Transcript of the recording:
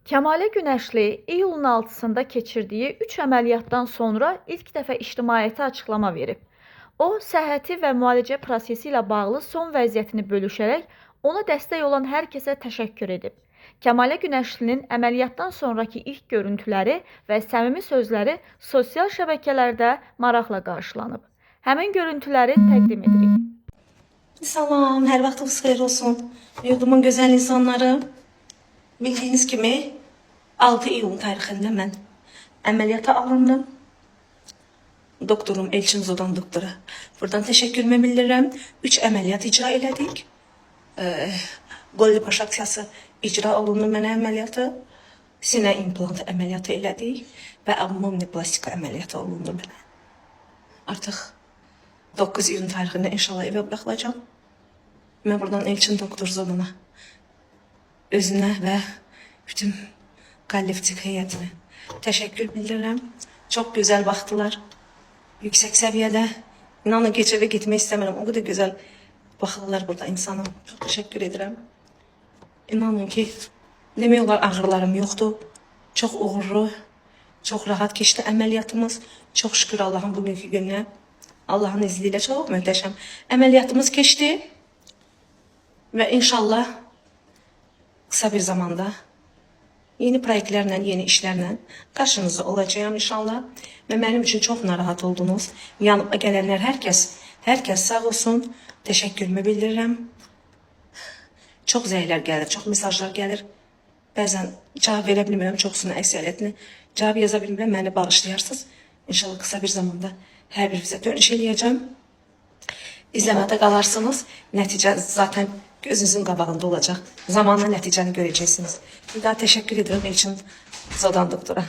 Kəmalə Günəşli iyulun 6-sında keçirdiyi 3 əməliyyatdan sonra ilk dəfə ictimaiyyətə açıqlama verib. O, səhhəti və müalicə prosesi ilə bağlı son vəziyyətini bölüşərək ona dəstək olan hər kəsə təşəkkür edib. Kəmalə Günəşlinin əməliyyatdan sonraki ilk görüntüləri və səmimi sözləri sosial şəbəkələrdə maraqla qarşılanıb. Həmin görüntüləri təqdim edirik. Salam, her vaxtınız xeyir olsun. Yurdumun gözəl insanları. Bildiğiniz kimi 6 iyun tarixində mən əməliyyata alındım. Doktorum Elçin Zodan doktora. Buradan təşəkkürümü bildirirəm. 3 əməliyyat icra elədik. Qol liposuksiyası icra olundu mənə əməliyyatı. Sinə implantı əməliyyatı elədik və abdominoplastika əməliyyatı olundu mənə. Artıq 9 iyun tarixində inşallah evə buraxılacağam. Mən buradan Elçin doktor Zodana özünə və bütün kollektiv heyətinə təşəkkür bildirirəm. Çox gözəl baxdılar. Yüksək səviyyədə. İnanın gecəvə getmək istəmirəm. O qədər gözəl baxırlar burada insana. Çox təşəkkür edirəm. İnanın ki, demək olar ağrılarım yoxdur. Çox uğurlu, çox rahat keçdi əməliyyatımız. Çox şükür Allah'ın bugünkü gününə. Allah'ın izniyle çok möhtəşəm əməliyyatımız keçdi. Və inşallah kısa bir zamanda yeni proyektlərlə, yeni işlərlə qarşınızda olacağım inşallah. Və mənim üçün çox narahat oldunuz. Yanıma gələnlər hər kəs sağ olsun. Təşəkkürümü bildirirəm. Çox zəylər gəlir, çox mesajlar gəlir. Bəzən cavab verə bilmirəm, çoxsunun əksəriyyətini cavab yaza bilmirəm, məni bağışlayarsınız. İnşallah kısa bir zamanda hər birinizə dönüş eləyəcəm. İzləmədə qalarsınız. Nəticə zaten gözünüzün qabağında olacaq. Zamanla nəticəni görəcəksiniz. Bir daha təşəkkür edirəm Elçin Zodan doktora.